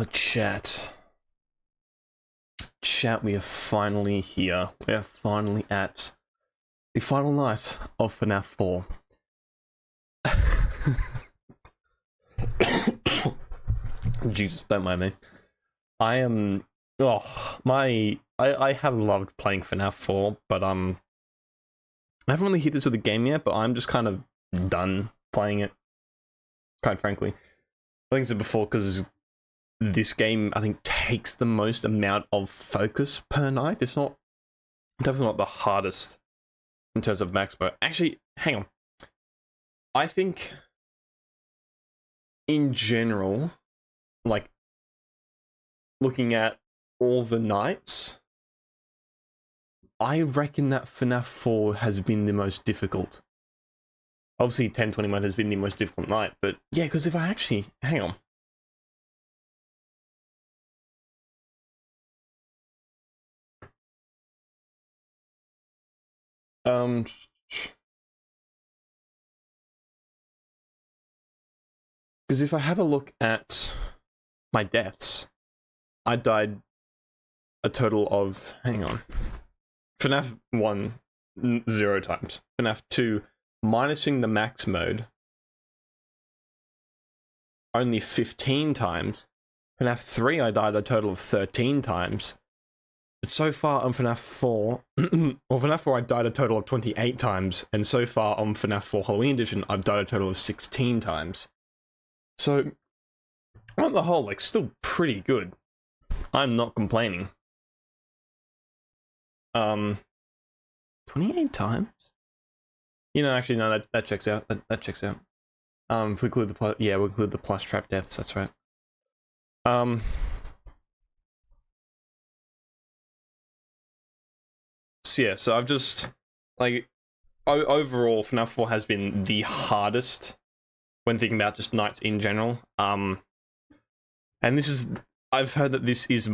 Oh, chat. Chat, we are finally here. We are finally at the final night of FNaF 4. Jesus, don't mind me. I am... Oh, I have loved playing FNaF 4, but I haven't really hit this with the game yet, but I'm just kind of done playing it, quite frankly. I think I said before, because this game, I think, takes the most amount of focus per night. It's definitely not the hardest in terms of max, but actually, hang on. I think, in general, like, looking at all the nights, I reckon that FNaF 4 has been the most difficult. Obviously, 1021 has been the most difficult night, but yeah, because if I actually... Hang on. Because if I have a look at my deaths, I died a total of... Hang on. FNaF 1, 0 times. FNaF 2, minusing the max mode, only 15 times. FNaF 3, I died a total of 13 times. But so far on FNaF 4, or FNaF 4, I died a total of 28 times. And so far on FNaF 4 Halloween Edition, I've died a total of 16 times. So, on the whole, like, still pretty good. I'm not complaining. 28 times? You know, actually, no, that checks out. That checks out. If we include the plus, yeah, we'll include the plus trap deaths, that's right. So yeah, so I've just, like, overall, FNaF 4 has been the hardest when thinking about just nights in general. And this is, I've heard that this is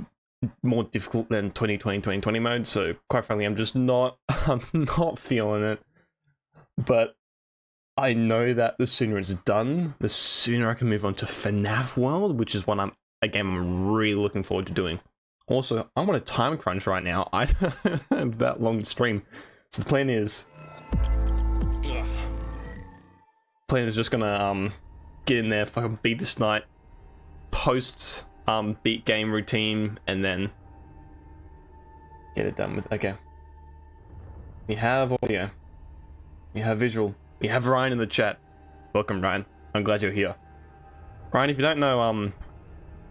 more difficult than 2020 mode, so quite frankly, I'm not feeling it. But I know that the sooner it's done, the sooner I can move on to FNaF World, which is what I'm really looking forward to doing. Also, I'm on a time crunch right now. I don't have that long to stream. So the plan is... just gonna get in there, fucking beat this night, post beat game routine, and then get it done with. Okay. We have audio. We have visual. We have Ryan in the chat. Welcome, Ryan. I'm glad you're here. Ryan, if you don't know,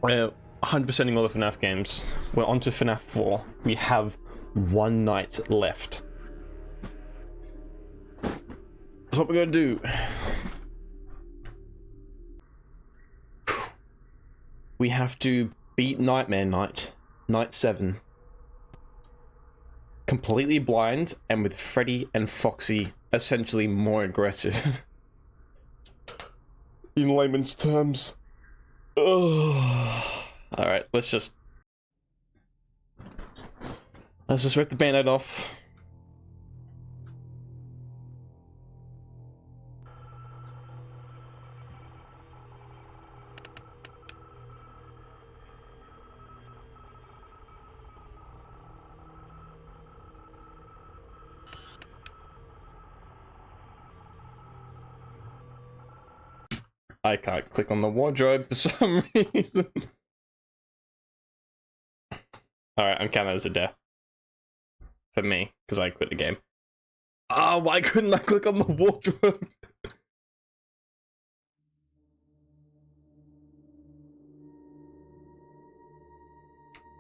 we're 100%ing all the FNaF games. We're on to FNaF 4. We have one night left. That's what we're gonna do. We have to beat Nightmare Night, Night 7. Completely blind, and with Freddy and Foxy essentially more aggressive. In layman's terms. Alright, let's just rip the band-aid off. I can't click on the wardrobe for some reason. Alright, I'm counting that as a death. For me, because I quit the game. Oh, why couldn't I click on the wardrobe?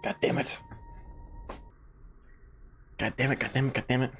God damn it. God damn it, god damn it, god damn it.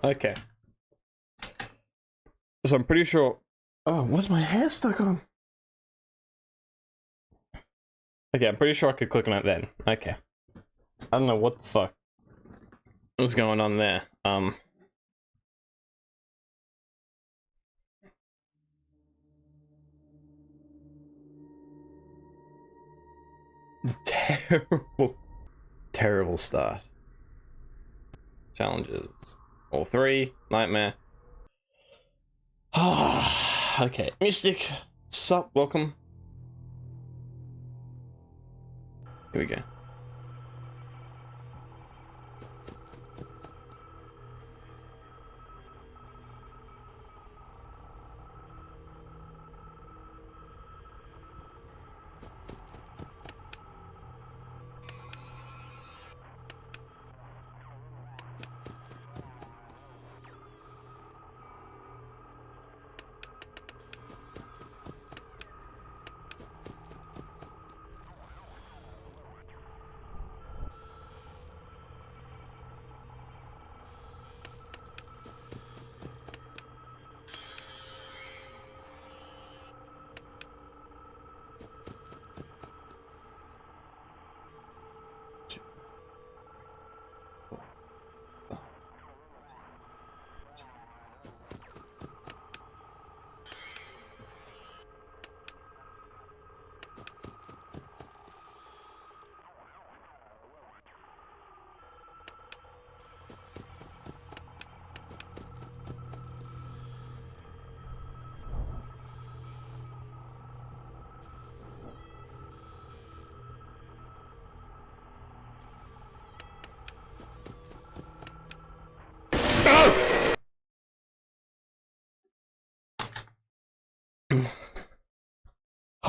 Okay. So I'm pretty sure. Oh, what's my hair stuck on? Okay, I'm pretty sure I could click on it then. Okay. I don't know what the fuck was going on there. Terrible. Terrible start. Challenges. All three. Nightmare. Okay. Mystic. Sup, welcome. Here we go.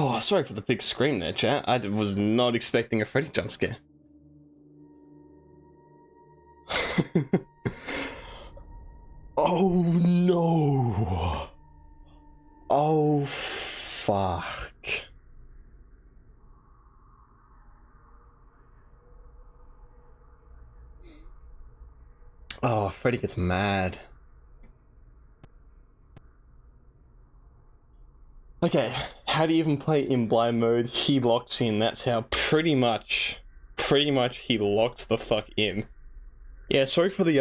Oh, sorry for the big scream there, chat. I was not expecting a Freddy jump scare. Oh no. Oh fuck. Oh, Freddy gets mad. Okay, how do you even play in blind mode? He locks in. That's how pretty much he locks the fuck in. Yeah, sorry for the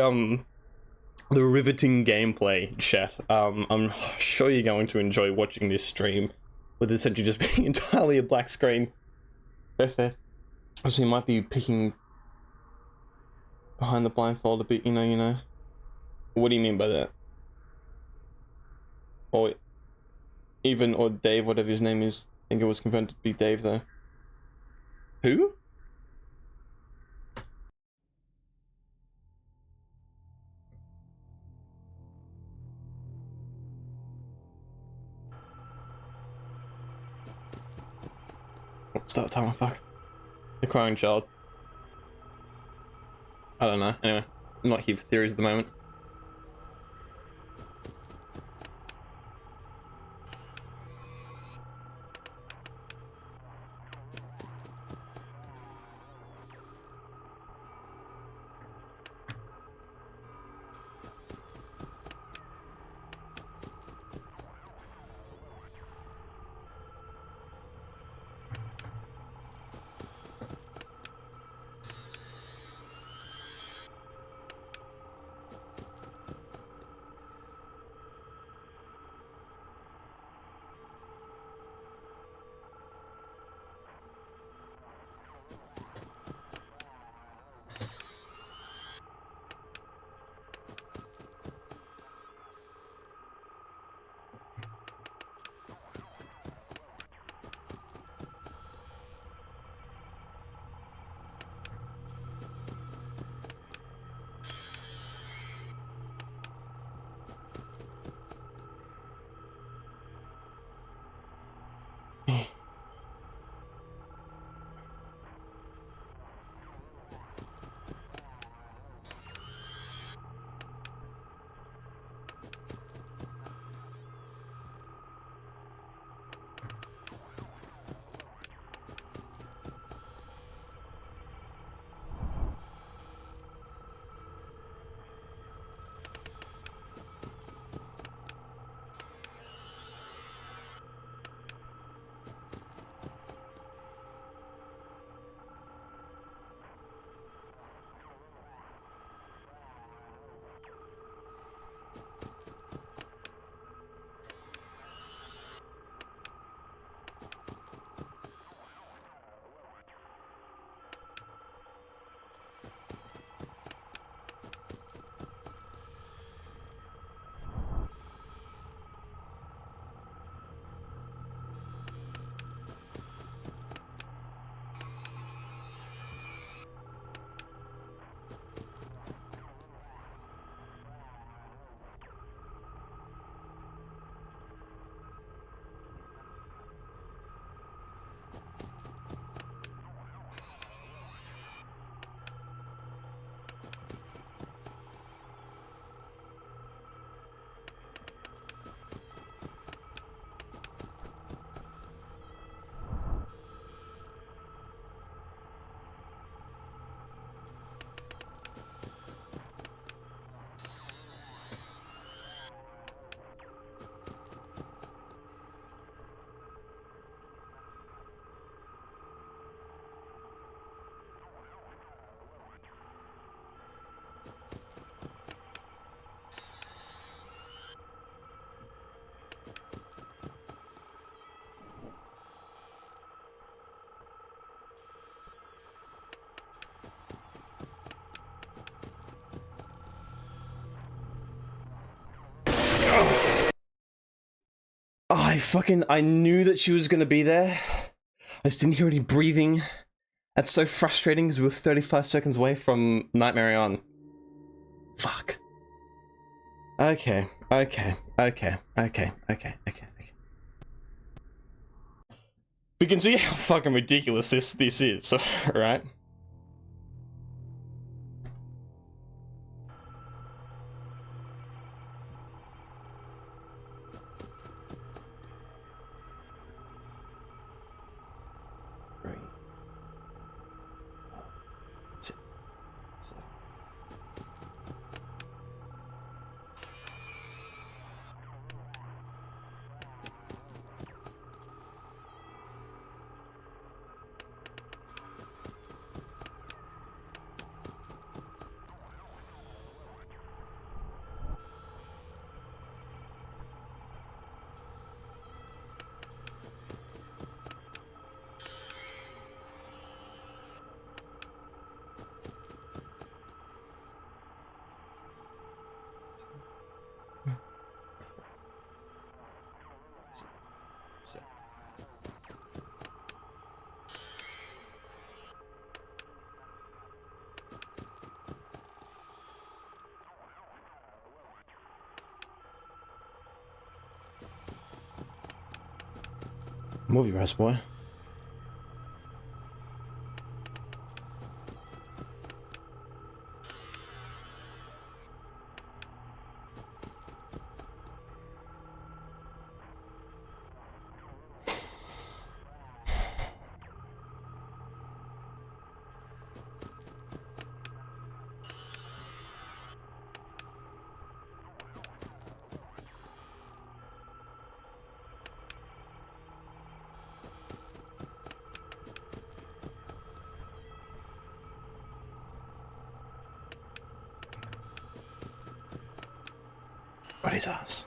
riveting gameplay, chat. I'm sure you're going to enjoy watching this stream with essentially just being entirely a black screen. Fair. So you might be peeking behind the blindfold a bit, you know. What do you mean by that? Or Dave, whatever his name is. I think it was confirmed to be Dave though. Who? Start timer, fuck. The crying child. I don't know. Anyway, I'm not here for theories at the moment. I knew that she was gonna be there. I just didn't hear any breathing. That's so frustrating because we were 35 seconds away from Nightmare on. Fuck. Okay. We can see how fucking ridiculous this is, right? Movie rest, boy. Got his ass.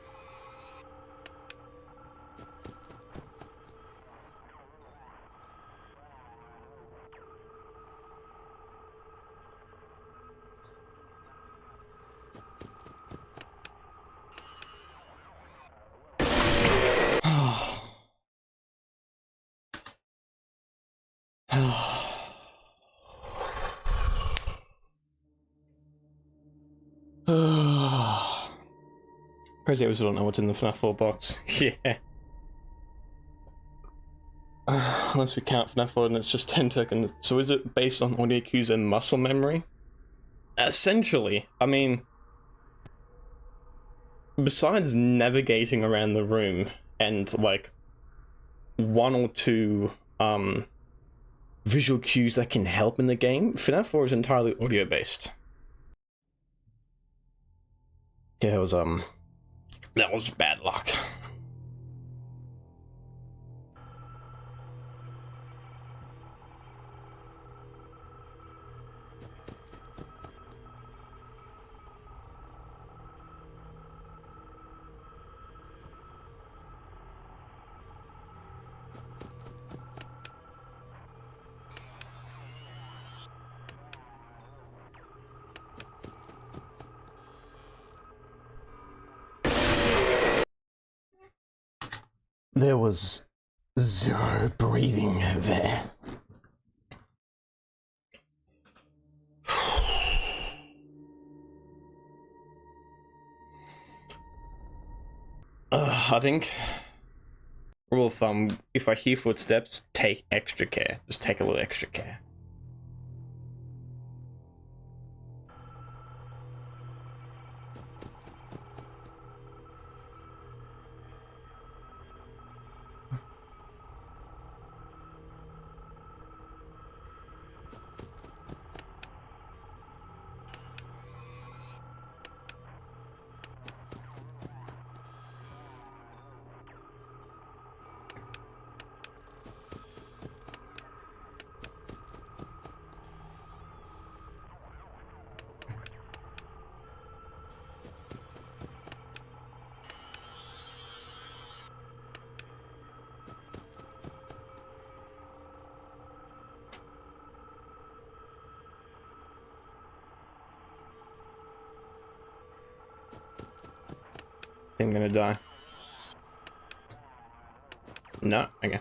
Crazy, I always don't know what's in the FNAF 4 box. Yeah. Unless we count FNAF 4 and it's just 10 tokens. So is it based on audio cues and muscle memory? Essentially. I mean, besides navigating around the room and like one or two visual cues that can help in the game, FNAF 4 is entirely audio based. Yeah, that was bad luck. There was zero breathing there. I think, rule of thumb, if I hear footsteps, take extra care. Just take a little extra care. I think I'm gonna die. No? Okay.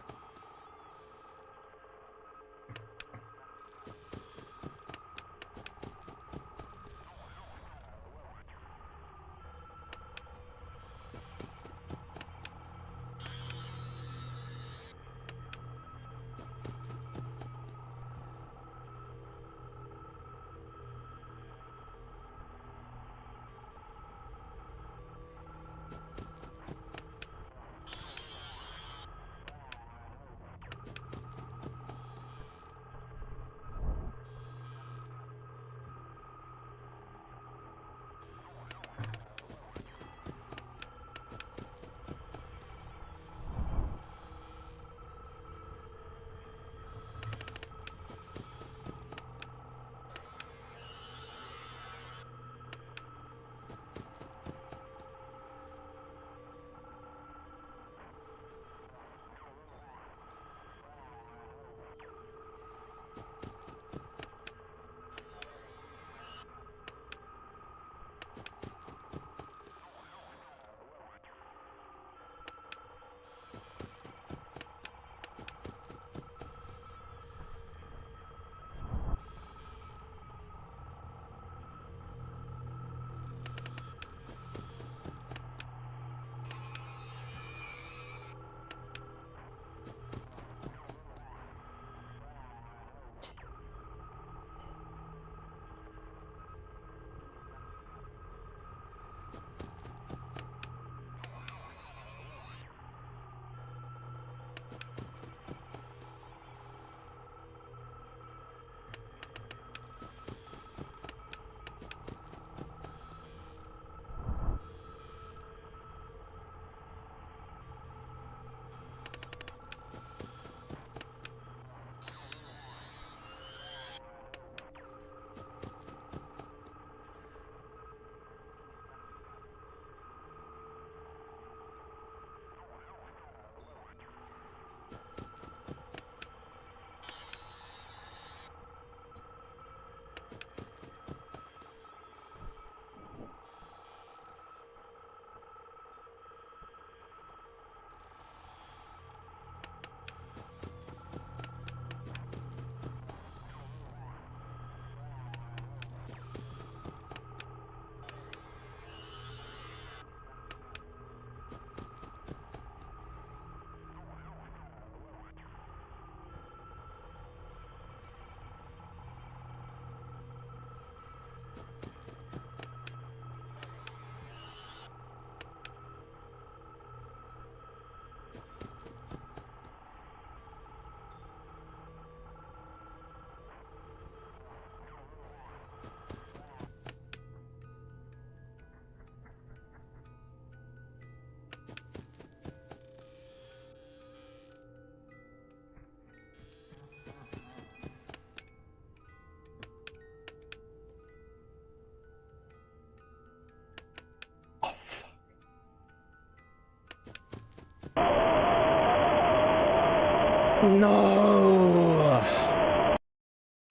No!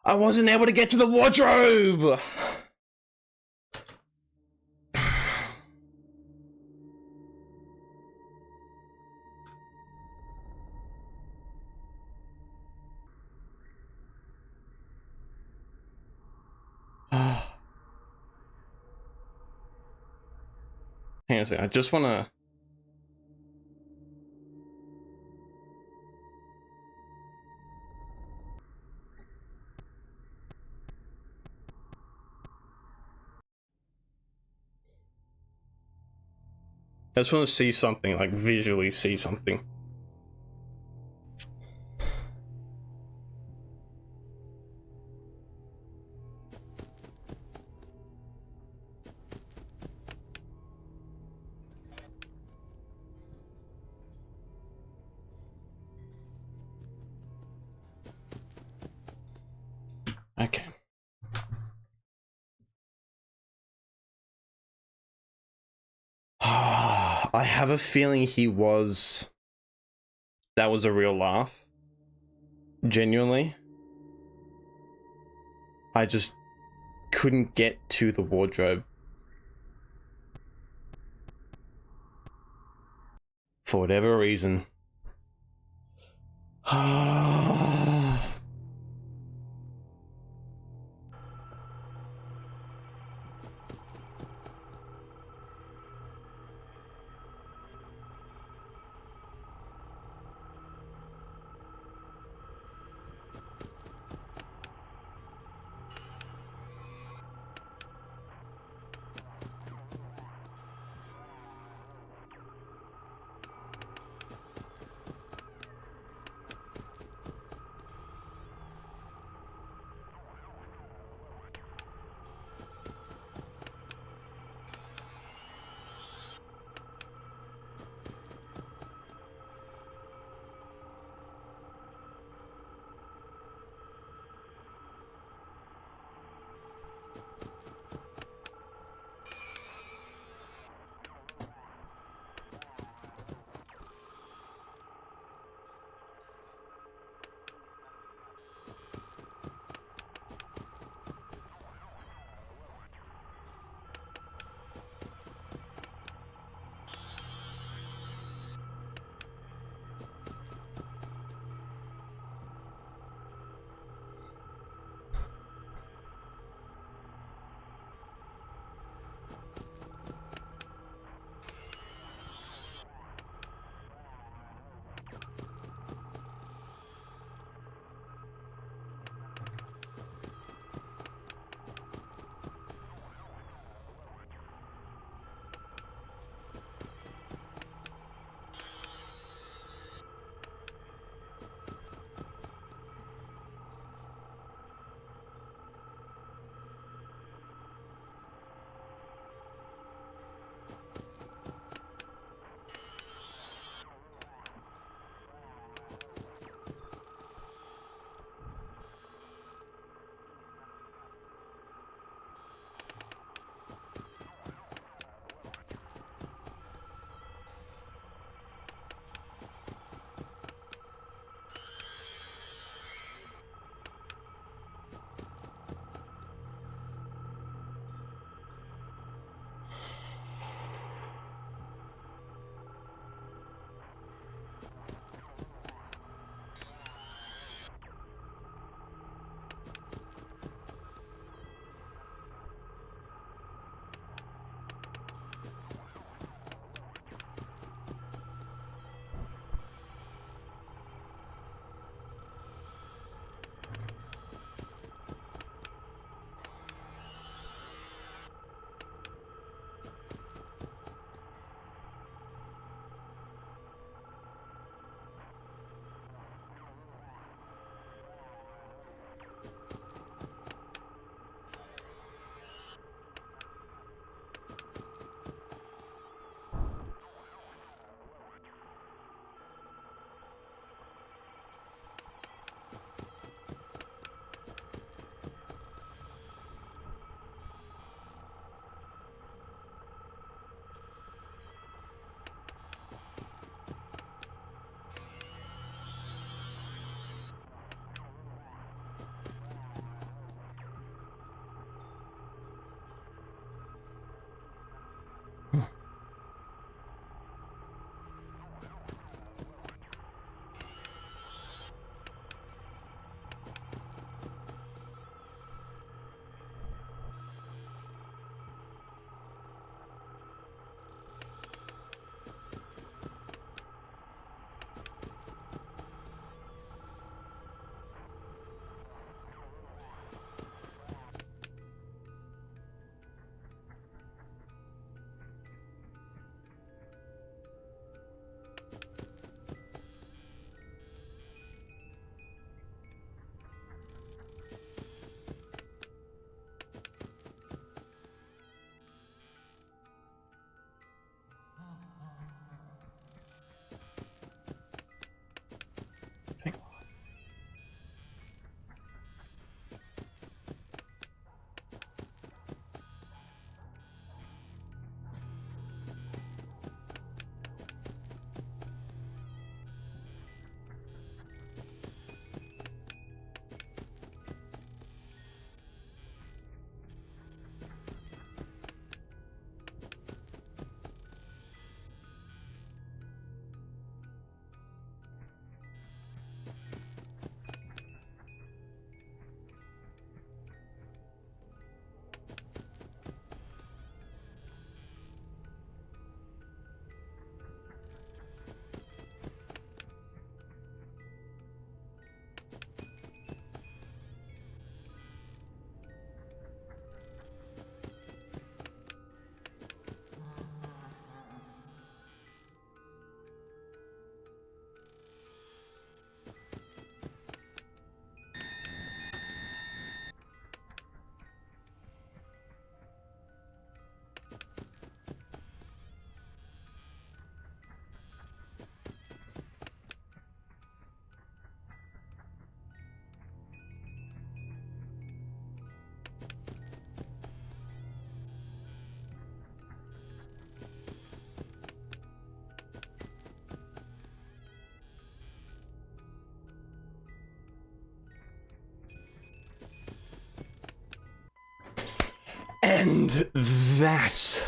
I wasn't able to get to the wardrobe! Hang on a second, I just wanna... I just want to see something, like visually see something. Okay. I have a feeling that was a real laugh. Genuinely. I just couldn't get to the wardrobe. For whatever reason. And that,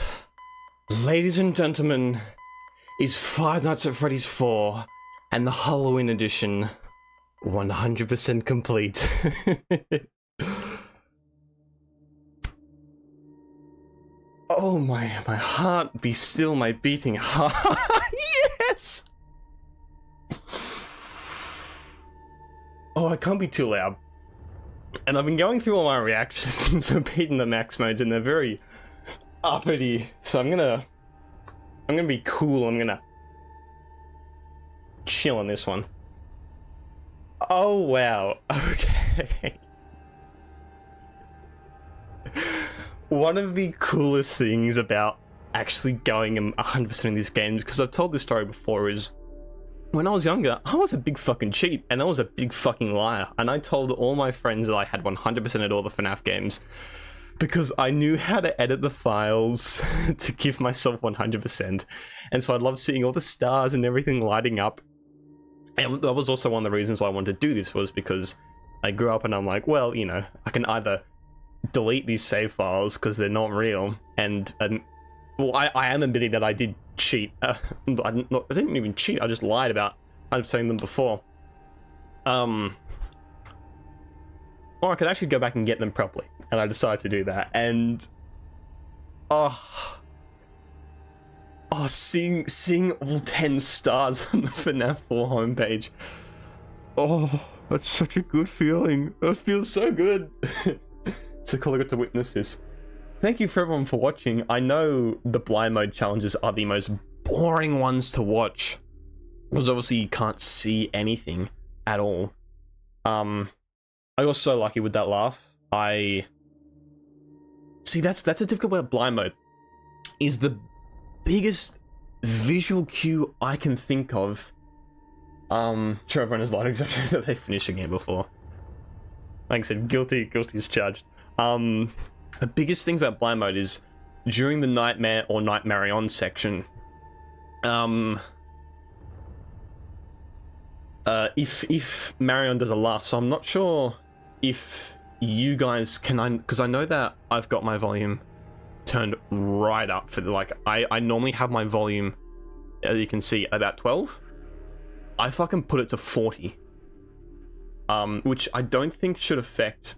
ladies and gentlemen, is Five Nights at Freddy's 4 and the Halloween edition 100% complete. Oh my heart be still, my beating heart. Yes! Oh, I can't be too loud. And I've been going through all my reactions of beating the max modes, and they're very uppity. So I'm gonna be cool. I'm gonna chill on this one. Oh wow. Okay. One of the coolest things about actually going 100% in these games, because I've told this story before, is when I was younger, I was a big fucking cheat, and I was a big fucking liar, and I told all my friends that I had 100% at all the FNaF games, because I knew how to edit the files to give myself 100%, and so I loved seeing all the stars and everything lighting up, and that was also one of the reasons why I wanted to do this, was because I grew up and I'm like, well, you know, I can either delete these save files because they're not real, and well, I am admitting that I did cheat. I didn't even cheat, I just lied about saying them before. Or I could actually go back and get them properly, and I decided to do that, and seeing all 10 stars on the FNaF 4 homepage, that's such a good feeling. It feels so good. So cool I got to witness this. Thank you for everyone for watching. I know the blind mode challenges are the most boring ones to watch, because obviously you can't see anything at all. I was so lucky with that laugh. See, that's a difficult way of blind mode. Is the biggest visual cue I can think of. Sure, everyone has light exactly that they finished a game before. Like I said, guilty as charged. The biggest things about blind mode is during the Nightmare or Nightmare On section. If Marion does a laugh, so I'm not sure if you guys can, because I know that I've got my volume turned right up for the, like, I normally have my volume, as you can see, at about 12. I fucking put it to 40. Which I don't think should affect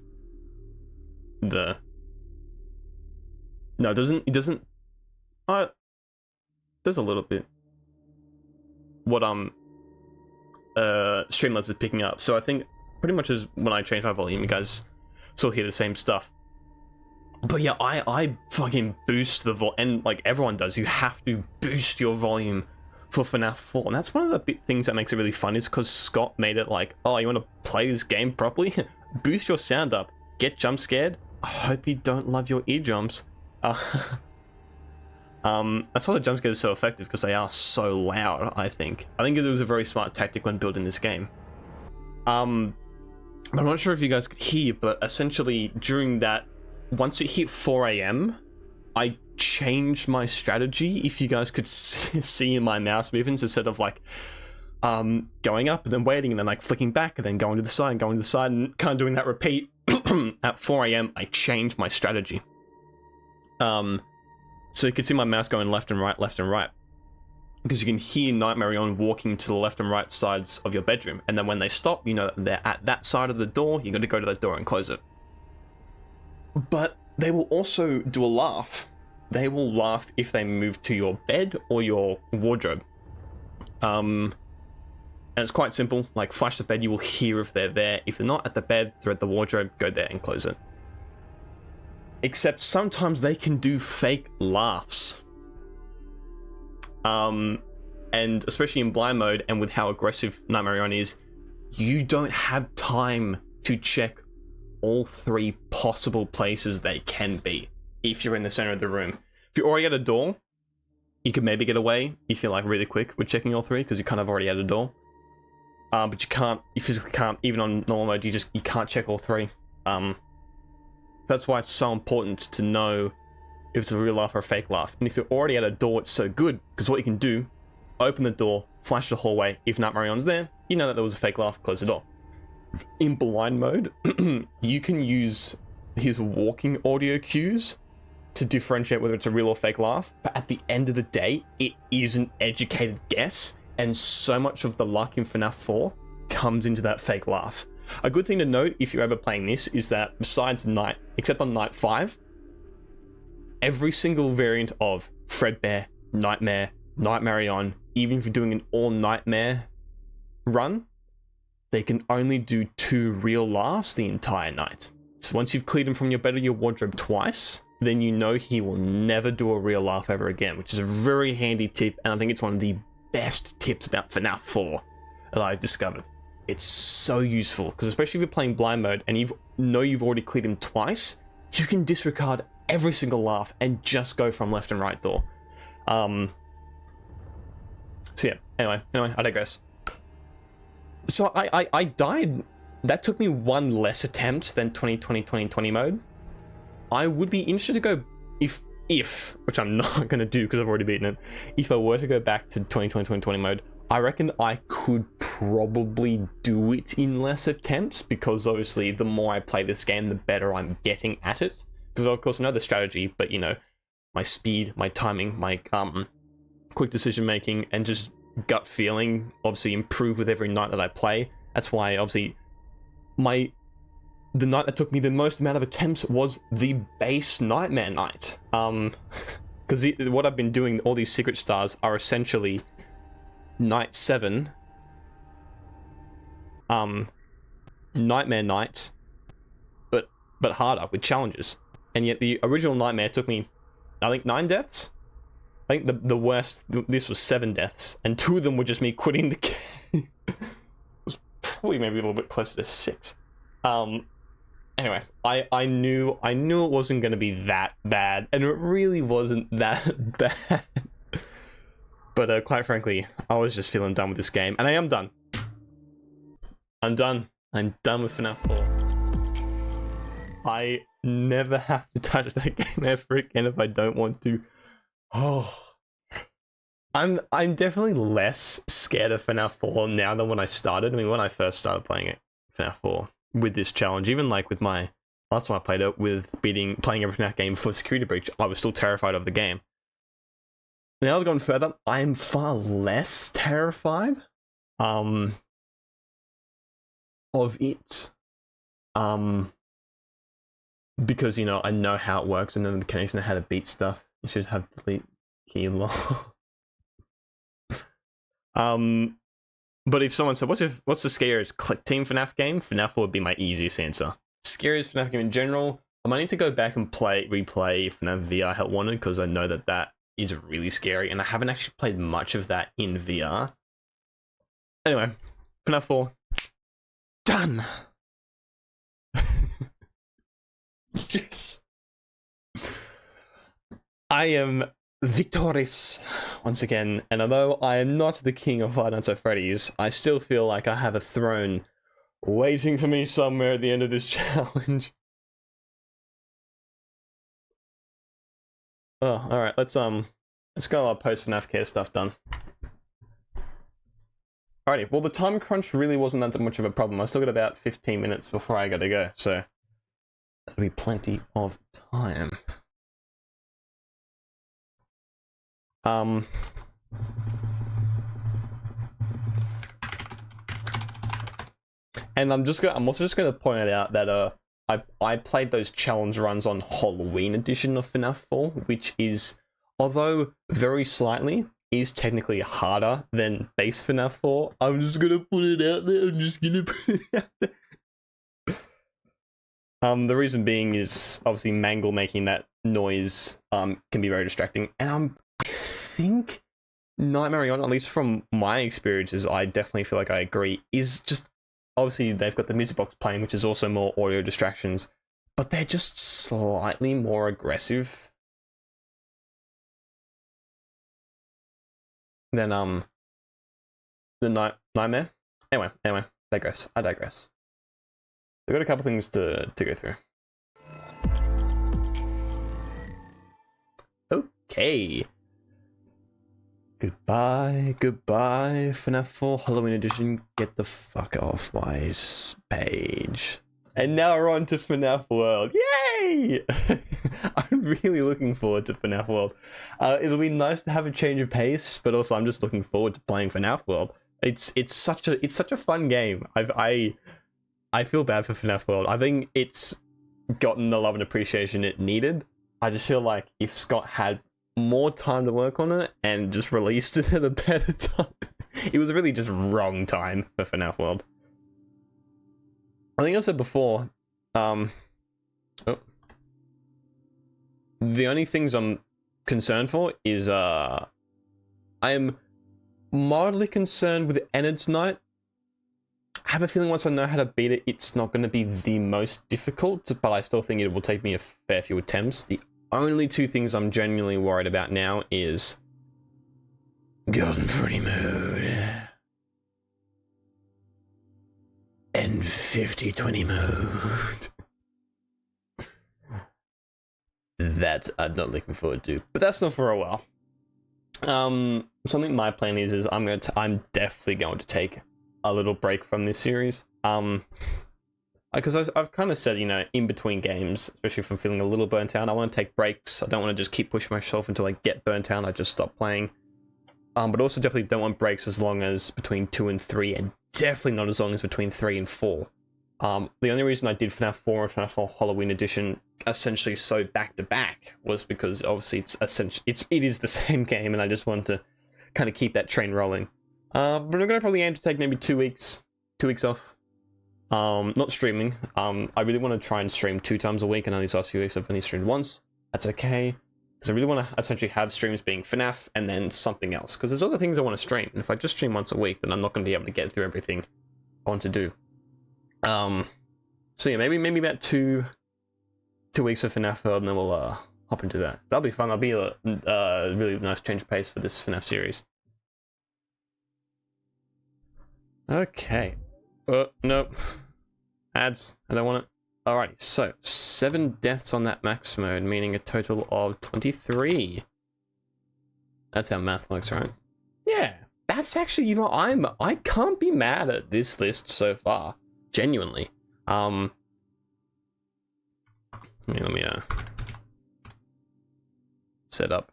the... No, it doesn't, there's a little bit. What, Streamlabs is picking up, so I think pretty much as when I change my volume, you guys still hear the same stuff. But yeah, I fucking boost the and like everyone does, you have to boost your volume for FNaF 4, and that's one of the big things that makes it really fun, is because Scott made it like, oh, you want to play this game properly? Boost your sound up, get jump scared, I hope you don't love your eardrums. That's why the jump scares are so effective, because they are so loud, I think. I think it was a very smart tactic when building this game. I'm not sure if you guys could hear, but essentially during that, once it hit 4 AM, I changed my strategy. If you guys could see in my mouse movements, instead of like going up and then waiting and then like flicking back and then going to the side and going to the side and kind of doing that repeat, at 4 AM, I changed my strategy. So you can see my mouse going left and right, because you can hear Nightmare On walking to the left and right sides of your bedroom, and then when they stop, you know that they're at that side of the door, you got to go to that door and close it. But they will also do a laugh. They will laugh if they move to your bed or your wardrobe. And it's quite simple, like flash the bed, you will hear if they're there. If they're not at the bed, they're at the wardrobe, go there and close it. Except sometimes they can do fake laughs. And especially in blind mode, and with how aggressive Nightmare On is, you don't have time to check all 3 possible places they can be if you're in the center of the room. If you're already at a door, you can maybe get away if you're like really quick with checking all 3, because you're kind of already at a door. But you physically can't, even on normal mode, you can't check all 3. That's why it's so important to know if it's a real laugh or a fake laugh. And if you're already at a door, it's so good, because what you can do, open the door, flash the hallway, if Nightmare On's there, you know that there was a fake laugh, close the door. In blind mode, you can use his walking audio cues to differentiate whether it's a real or fake laugh, but at the end of the day, it is an educated guess, and so much of the luck in FNAF 4 comes into that fake laugh. A good thing to note if you're ever playing this is that besides night, except on night 5, every single variant of Fredbear, Nightmare, Nightmare On, even if you're doing an all Nightmare run, they can only do 2 real laughs the entire night. So once you've cleared him from your bed or your wardrobe twice, then you know he will never do a real laugh ever again, which is a very handy tip, and I think it's one of the best tips about FNAF 4 that I've discovered. It's so useful, because especially if you're playing blind mode and you've already cleared him twice, you can disregard every single laugh and just go from left and right door. So yeah, anyway, I digress. So I died. That took me 1 less attempt than 2020 mode. I would be interested to go, if which I'm not going to do because I've already beaten it, if I were to go back to 2020 mode, I reckon I could probably do it in less attempts, because obviously the more I play this game, the better I'm getting at it. Because of course I know the strategy, but you know, my speed, my timing, my quick decision making, and just gut feeling obviously improve with every night that I play. That's why obviously the night that took me the most amount of attempts was the base Nightmare night. Because what I've been doing, all these secret stars are essentially night 7, Nightmare night, but harder with challenges. And yet the original Nightmare took me, I think, 9 deaths. I think the worst, this was 7 deaths, and 2 of them were just me quitting the game. It was probably maybe a little bit closer to 6. Anyway, I knew it wasn't going to be that bad, and it really wasn't that bad. But quite frankly, I was just feeling done with this game, and I am done. I'm done. I'm done with FNAF 4. I never have to touch that game ever again if I don't want to. Oh, I'm definitely less scared of FNAF 4 now than when I started. I mean, when I first started playing it, FNAF 4, with this challenge, even like with my last time I played it, with playing every FNAF game for Security Breach, I was still terrified of the game. Now I've gone further, I am far less terrified of it. Because, you know, I know how it works, and then the mechanics know how to beat stuff. You should have delete key law. But if someone said, what's the scariest team FNAF game? FNAF 4 would be my easiest answer. Scariest FNAF game in general, I might need to go back and replay FNAF VR Help Wanted, because I know that is really scary, and I haven't actually played much of that in VR. Anyway, FNAF 4, done! Yes! I am victorious once again, and although I am not the king of Five Nights at Freddy's, I still feel like I have a throne waiting for me somewhere at the end of this challenge. Oh, alright, let's go our post FNAF care stuff done. Alrighty, well the time crunch really wasn't that much of a problem. I still got about 15 minutes before I gotta go, so that'll be plenty of time. And I'm also just gonna point out that I played those challenge runs on Halloween edition of FNAF 4, which is, although very slightly, is technically harder than base FNAF 4. I'm just gonna put it out there. The reason being is obviously Mangle making that noise can be very distracting, and I think Nightmare On, at least from my experiences, I definitely feel like I agree, is just, obviously they've got the music box playing, which is also more audio distractions, but they're just slightly more aggressive than the Nightmare. Anyway, I digress. I've got a couple things to go through. Okay. Goodbye, FNAF 4 Halloween edition. Get the fuck off my page. And now we're on to FNaF World. Yay! I'm really looking forward to FNaF World. It'll be nice to have a change of pace, but also I'm just looking forward to playing FNaF World. It's such a fun game. I feel bad for FNaF World. I think it's gotten the love and appreciation it needed. I just feel like if Scott had more time to work on it and just released it at a better time, it was really just wrong time for FNaF World. I think I said before, the only things I'm concerned for is, I am mildly concerned with Enid's Night. I have a feeling once I know how to beat it, it's not going to be the most difficult, but I still think it will take me a fair few attempts. The only two things I'm genuinely worried about now is Golden Freddy mode and 50-20 mode. That I'm not looking forward to, but that's not for a while. Something my plan is I'm definitely going to take a little break from this series. Because I've kind of said, you know, in between games, especially if I'm feeling a little burnt out, I want to take breaks. I don't want to just keep pushing myself until I get burnt out. I just stop playing. But also definitely don't want breaks as long as between 2 and 3, and definitely not as long as between 3 and 4. The only reason I did FNaF 4 and FNaF 4 Halloween Edition essentially so back to back was because obviously it is the same game, and I just wanted to kind of keep that train rolling. But I'm gonna probably aim to take maybe 2 weeks off. Not streaming. I really want to try and stream 2 times a week, and these last few weeks I've only streamed once. That's okay, because I really want to essentially have streams being FNaF and then something else, because there's other things I want to stream, and if I just stream once a week, then I'm not going to be able to get through everything I want to do. So yeah, maybe about 2 weeks of FNaF World, and then we'll hop into that. That'll be fun. That'll be a really nice change of pace for this FNaF series. Okay. Nope. Ads. I don't want it. Alrighty, so 7 deaths on that max mode, meaning a total of 23. That's how math works, right? Yeah, that's actually, you know, I can't be mad at this list so far. Genuinely. Let me set up.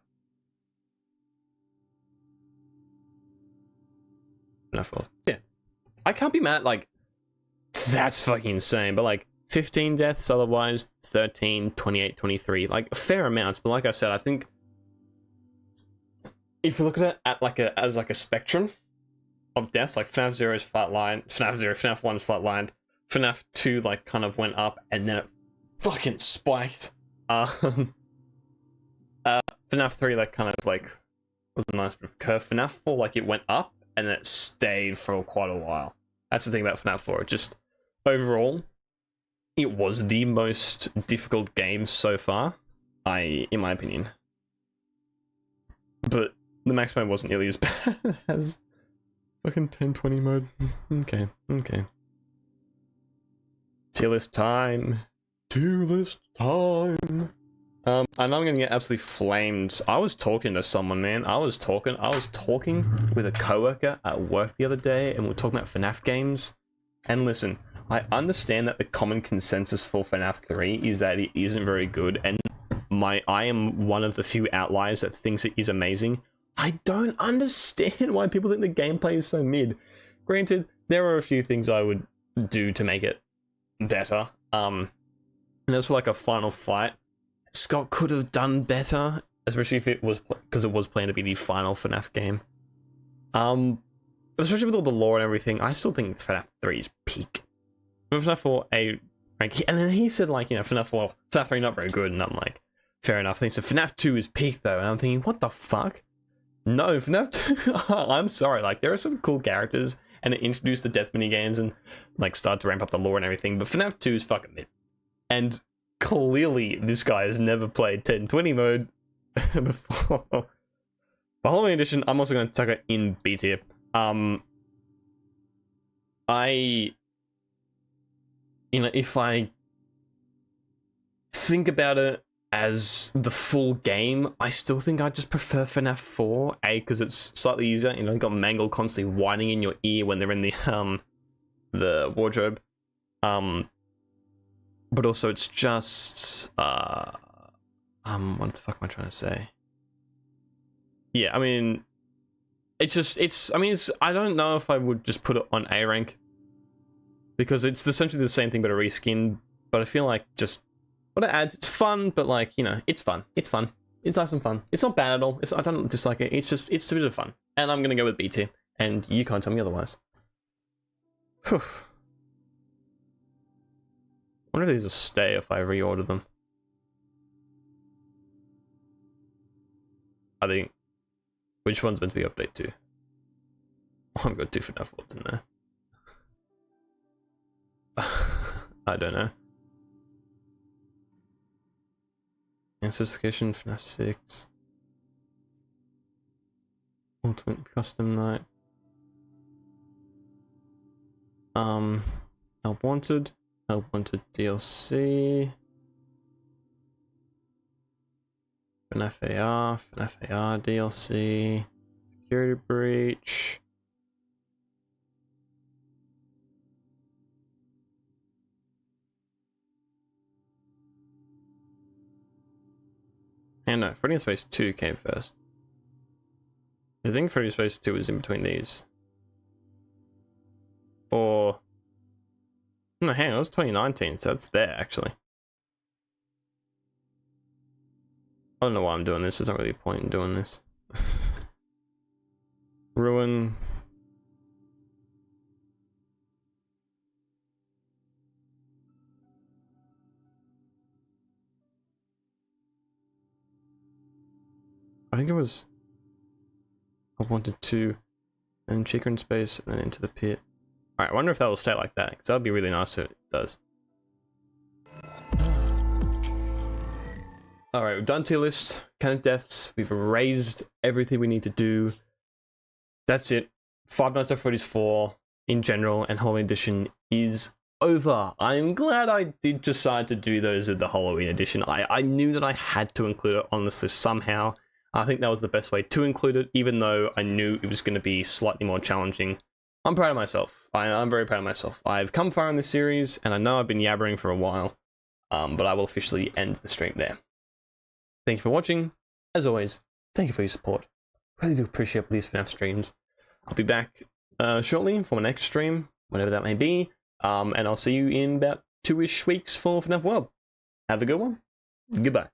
Yeah. I can't be mad, like, that's fucking insane, but like 15 deaths otherwise, 13, 28, 23, like fair amounts, but like I said, I think if you look at it as a spectrum of deaths, like FNaF 0 is flatlined, FNaF 1 is flatlined, FNaF 2 like kind of went up and then it fucking spiked. FNaF 3 like kind of like was a nice curve. FNaF 4 like it went up and then it stayed for quite a while. That's the thing about FNaF 4. It just, overall, it was the most difficult game so far, in my opinion. But the max mode wasn't nearly as bad as fucking 10-20 mode. Okay. Tier list time. I know I'm gonna get absolutely flamed. I was talking to someone, man. I was talking with a coworker at work the other day, and we were talking about FNaF games. And listen, I understand that the common consensus for FNaF 3 is that it isn't very good, and I am one of the few outliers that thinks it is amazing. I don't understand why people think the gameplay is so mid. Granted, there are a few things I would do to make it better. And as for like a final fight, Scott could have done better, especially if it was because it was planned to be the final FNaF game. Especially with all the lore and everything, I still think FNaF 3 is peak. FNaF 4 a rank, and then he said like, you know, FNaF 3 not very good, and I'm like, fair enough. And he said FNaF 2 is peak though, and I'm thinking, what the fuck? No, FNaF 2. I'm sorry, like there are some cool characters, and it introduced the death mini games and like started to ramp up the lore and everything, but FNaF 2 is fucking mid. And clearly, this guy has never played 10-20 mode before. For Halloween Edition, I'm also going to tuck it in B tier. If I think about it as the full game, I still think I just prefer FNaF 4. Because it's slightly easier. You know, you got Mangle constantly whining in your ear when they're in the wardrobe. but also it's just what the fuck am I trying to say? Yeah, I mean, I don't know if I would just put it on A rank, because it's essentially the same thing but a reskin. But I feel like just what it adds, it's fun, but like, you know, it's fun. It's fun. It's nice and fun. It's not bad at all. I don't dislike it. It's a bit of fun. And I'm gonna go with B tier, and you can't tell me otherwise. Whew. I wonder if these will stay if I reorder them. I think, which one's meant to be update to? Oh, I've got 2 FNaF worlds in there. I don't know. Specification FNaF 6. Ultimate Custom Night. Help Wanted DLC. FNaF AR DLC. Security Breach. And no, Freddy in Space 2 came first. I think Freddy in Space 2 is in between these. Or... no, hang on, it was 2019, so it's there, actually. I don't know why I'm doing this, there's not really a point in doing this. Ruin... I think it was... I wanted to... and Chica in Space, and then Into the Pit. Alright, I wonder if that will stay like that, because that would be really nice if it does. Alright, we've done tier list, count deaths, we've erased everything we need to do. That's it. Five Nights at Freddy's 4, in general, and Halloween Edition is over. I'm glad I did decide to do those with the Halloween Edition. I knew that I had to include it on this list somehow. I think that was the best way to include it, even though I knew it was going to be slightly more challenging. I'm proud of myself. I'm very proud of myself. I've come far in this series, and I know I've been yabbering for a while, but I will officially end the stream there. Thank you for watching. As always, thank you for your support. Really do appreciate these FNaF streams. I'll be back shortly for my next stream, whatever that may be, and I'll see you in about 2-ish weeks for FNaF World. Have a good one. Goodbye.